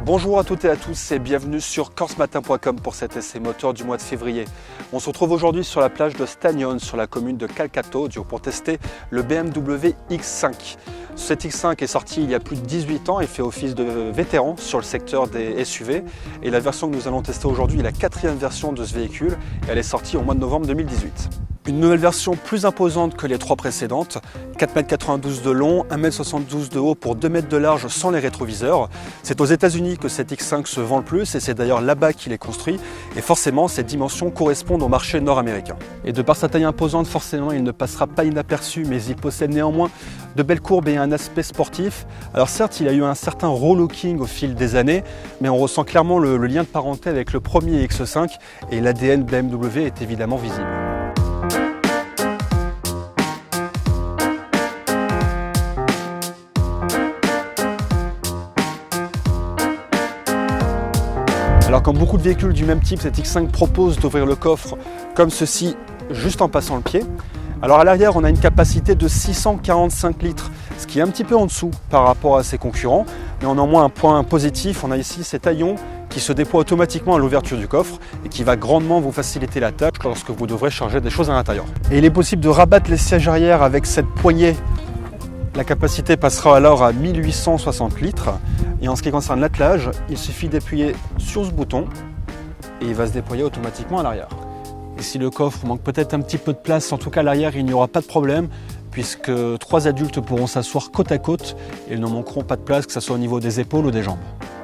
Bonjour à toutes et à tous et bienvenue sur corsematin.com pour cet essai moteur du mois de février. On se retrouve aujourd'hui sur la plage de Stagnon, sur la commune de Calcatodio, pour tester le BMW X5. Cet X5 est sorti il y a plus de 18 ans et fait office de vétéran sur le secteur des SUV. Et la version que nous allons tester aujourd'hui est la 4e version de ce véhicule et elle est sortie au mois de novembre 2018. Une nouvelle version plus imposante que les 3 précédentes, 4,92 m de long, 1,72 m de haut pour 2 m de large sans les rétroviseurs. C'est aux États-Unis que cet X5 se vend le plus et c'est d'ailleurs là-bas qu'il est construit. Et forcément, ses dimensions correspondent au marché nord-américain. Et de par sa taille imposante, forcément, il ne passera pas inaperçu, mais il possède néanmoins de belles courbes et un aspect sportif. Alors certes, il a eu un certain relooking au fil des années, mais on ressent clairement le lien de parenté avec le premier X5 et l'ADN BMW est évidemment visible. Alors comme beaucoup de véhicules du même type, cet X5 propose d'ouvrir le coffre comme ceci, juste en passant le pied. Alors à l'arrière, on a une capacité de 645 litres, ce qui est un petit peu en dessous par rapport à ses concurrents. Mais on a au moins un point positif, on a ici cet haillon qui se déploie automatiquement à l'ouverture du coffre et qui va grandement vous faciliter la tâche lorsque vous devrez charger des choses à l'intérieur. Et il est possible de rabattre les sièges arrière avec cette poignée. La capacité passera alors à 1860 litres. Et en ce qui concerne l'attelage, il suffit d'appuyer sur ce bouton et il va se déployer automatiquement à l'arrière. Et si le coffre manque peut-être un petit peu de place, en tout cas à l'arrière, il n'y aura pas de problème puisque 3 adultes pourront s'asseoir côte à côte et ils ne manqueront pas de place, que ce soit au niveau des épaules ou des jambes.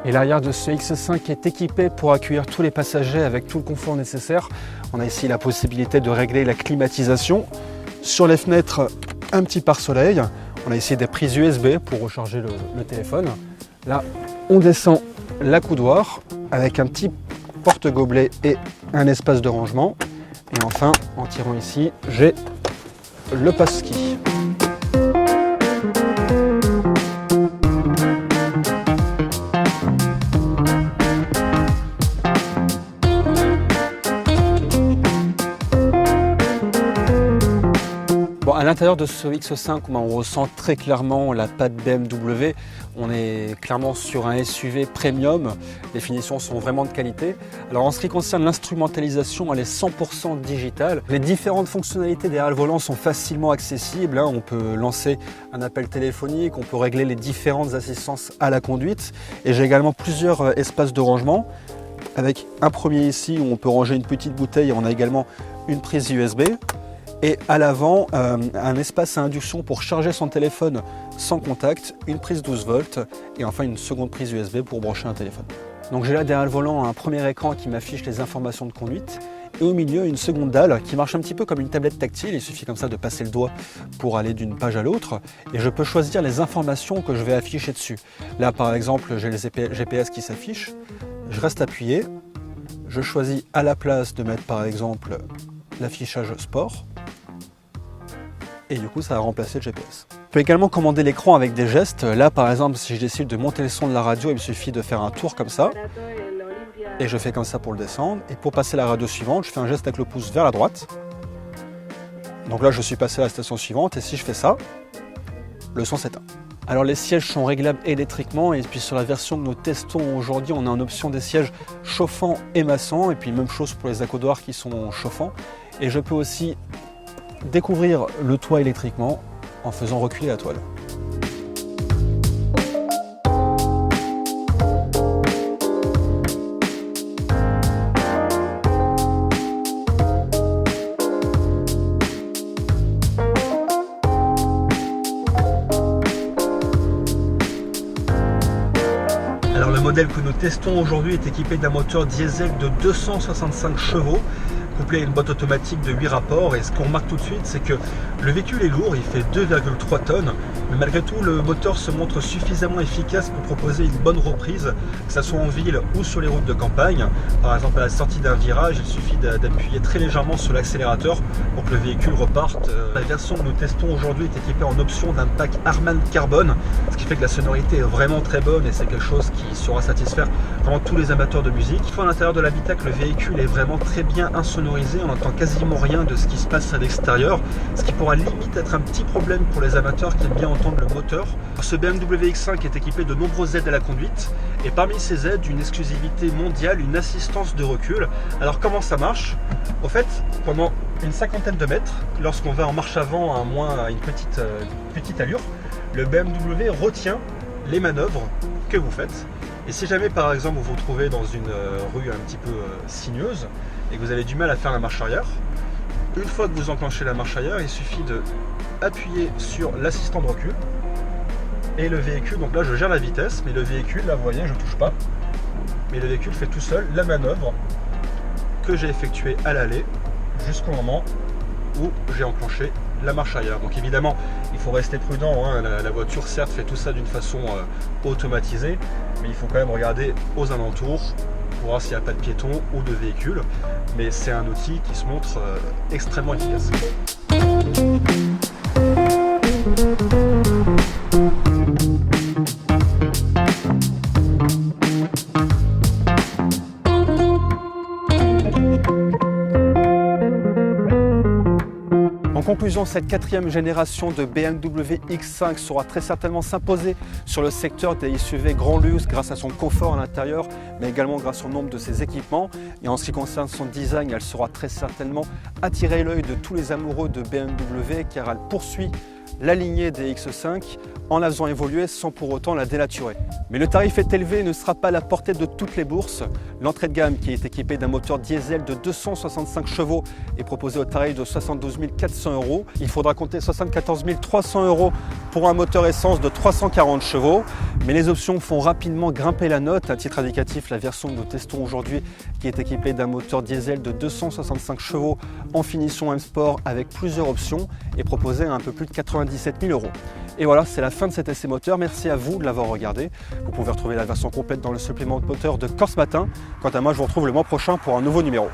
Et l'arrière de ce X5 est équipé pour accueillir tous les passagers avec tout le confort nécessaire. On a ici la possibilité de régler la climatisation. Sur les fenêtres, un petit pare-soleil. On a ici des prises USB pour recharger le téléphone. Là, on descend la coudoir avec un petit porte-gobelet et un espace de rangement. Et enfin, en tirant ici, j'ai le passe-ski. À l'intérieur de ce X5, on ressent très clairement la patte BMW. On est clairement sur un SUV premium. Les finitions sont vraiment de qualité. Alors en ce qui concerne l'instrumentalisation, elle est 100% digitale. Les différentes fonctionnalités derrière le volant sont facilement accessibles. On peut lancer un appel téléphonique, on peut régler les différentes assistances à la conduite. Et j'ai également plusieurs espaces de rangement. Avec un premier ici où on peut ranger une petite bouteille. On a également une prise USB. Et à l'avant, un espace à induction pour charger son téléphone sans contact, une prise 12 volts et enfin une seconde prise USB pour brancher un téléphone. Donc j'ai là derrière le volant un premier écran qui m'affiche les informations de conduite et au milieu une seconde dalle qui marche un petit peu comme une tablette tactile. Il suffit comme ça de passer le doigt pour aller d'une page à l'autre et je peux choisir les informations que je vais afficher dessus. Là par exemple, j'ai les GPS qui s'affichent, je reste appuyé, je choisis à la place de mettre par exemple l'affichage sport. Et du coup ça va remplacer le GPS. Je peux également commander l'écran avec des gestes. Là par exemple si je décide de monter le son de la radio, il me suffit de faire un tour comme ça. Et je fais comme ça pour le descendre. Et pour passer à la radio suivante, je fais un geste avec le pouce vers la droite. Donc là je suis passé à la station suivante et si je fais ça, le son s'éteint. Alors les sièges sont réglables électriquement et puis sur la version que nous testons aujourd'hui, on a en option des sièges chauffants et massants. Et puis même chose pour les accoudoirs qui sont chauffants. Et je peux aussi découvrir le toit électriquement en faisant reculer la toile. Alors le modèle que nous testons aujourd'hui est équipé d'un moteur diesel de 265 chevaux couplé à une boîte automatique de 8 rapports et ce qu'on remarque tout de suite c'est que le véhicule est lourd, il fait 2,3 tonnes mais malgré tout le moteur se montre suffisamment efficace pour proposer une bonne reprise que ce soit en ville ou sur les routes de campagne. Par exemple à la sortie d'un virage il suffit d'appuyer très légèrement sur l'accélérateur pour que le véhicule reparte. La version que nous testons aujourd'hui est équipée en option d'un pack Harman Karbon, ce qui fait que la sonorité est vraiment très bonne et c'est quelque chose qui saura satisfaire vraiment tous les amateurs de musique. Une fois à l'intérieur de l'habitacle, le véhicule est vraiment très bien insonorisé. On n'entend quasiment rien de ce qui se passe à l'extérieur, ce qui pourra limite être un petit problème pour les amateurs qui aiment bien entendre le moteur. Ce BMW X5 est équipé de nombreuses aides à la conduite Et parmi ces aides, une exclusivité mondiale, une assistance de recul. Alors comment ça marche? En fait, pendant une cinquantaine de mètres, lorsqu'on va en marche avant à une petite allure, le BMW retient les manœuvres que vous faites. Et si jamais par exemple vous vous trouvez dans une rue un petit peu sinueuse et que vous avez du mal à faire la marche arrière, une fois que vous enclenchez la marche arrière, il suffit de appuyer sur l'assistant de recul et le véhicule, donc là je gère la vitesse, mais le véhicule, là vous voyez, je ne touche pas, mais le véhicule fait tout seul la manœuvre que j'ai effectuée à l'aller jusqu'au moment où j'ai enclenché la marche arrière. Donc évidemment, il faut rester prudent, hein. La voiture certes fait tout ça d'une façon automatisée, mais il faut quand même regarder aux alentours pour voir s'il n'y a pas de piétons ou de véhicules. Mais c'est un outil qui se montre extrêmement efficace. En conclusion, cette quatrième génération de BMW X5 saura très certainement s'imposer sur le secteur des SUV grand luxe grâce à son confort à l'intérieur, mais également grâce au nombre de ses équipements. Et en ce qui concerne son design, elle saura très certainement attirer l'œil de tous les amoureux de BMW car elle poursuit la lignée des X5 en la faisant évoluer sans pour autant la dénaturer. Mais le tarif est élevé et ne sera pas à la portée de toutes les bourses. L'entrée de gamme, qui est équipée d'un moteur diesel de 265 chevaux, est proposée au tarif de 72 400 €. Il faudra compter 74 300 € pour un moteur essence de 340 chevaux. Mais les options font rapidement grimper la note. À titre indicatif, la version que nous testons aujourd'hui, qui est équipée d'un moteur diesel de 265 chevaux en finition M Sport avec plusieurs options, est proposée à un peu plus de 97 000 €. Et voilà, c'est la fin de cet essai moteur. Merci à vous de l'avoir regardé. Vous pouvez retrouver la version complète dans le supplément de moteur de Corse Matin. Quant à moi, je vous retrouve le mois prochain pour un nouveau numéro.